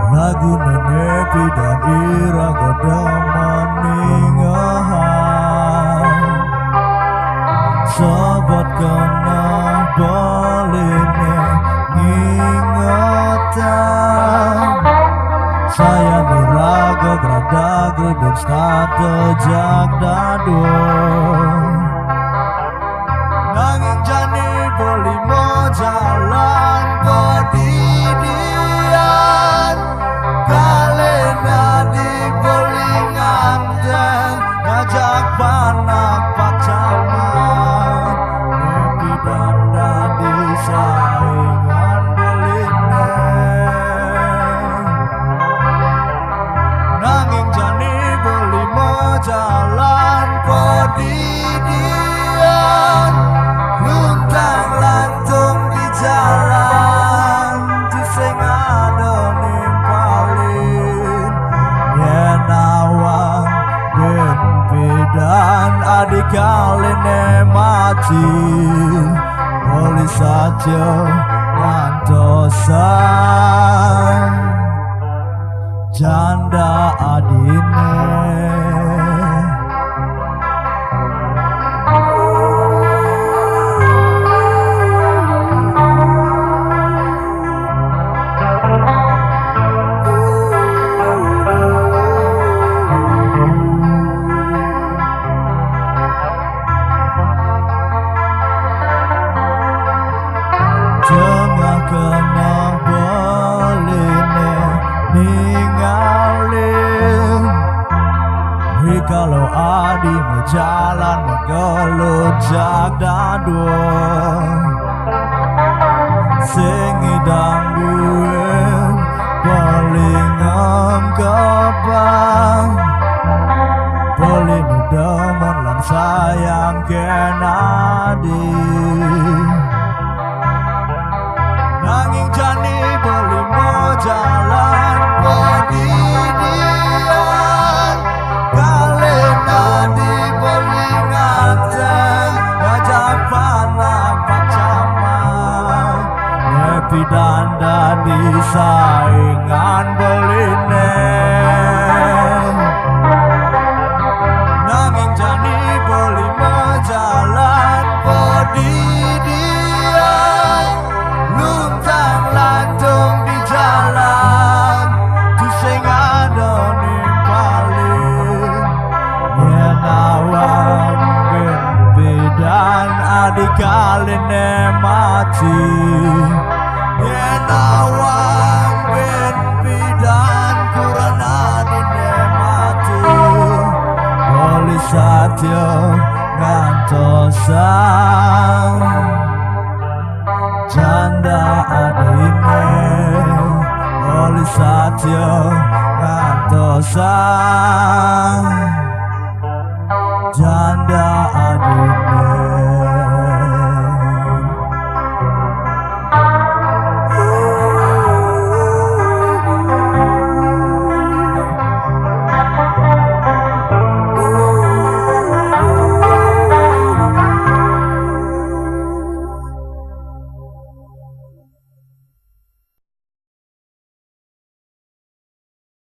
Lagu nenepi dan iraga damaninggahan sobat kena baline ngingatan saya miraga grada gedung stade jagdado nanging jani boli mo jalan pedidian kalena di bolingan dan ngajak panak pacaman nepi danda di saingan beline nanging jani boli mo jalan pedidian luntang lantung di jalan tu sing ada nimpalin yenawang dan adik kaline mati boleh saja ngantosan janda adine. Tengah kena beline ninggalin kalau adi jalan mengelut jagdado sing idang gue palingam kepang boleh demen lan sayang kenadi nanging jani boleh mau jalan pedidian kalena di bolingatan ngajak panak pacaman nepi danda di saingan beline nanging jani boleh mau jalan pedidian luntang lantung di jalan tu sing ada nimpalin yenawang dan adik kaline mati yenawang dan kurang adine mati boleh saja ngantosan janda adine boleh saja ngantosan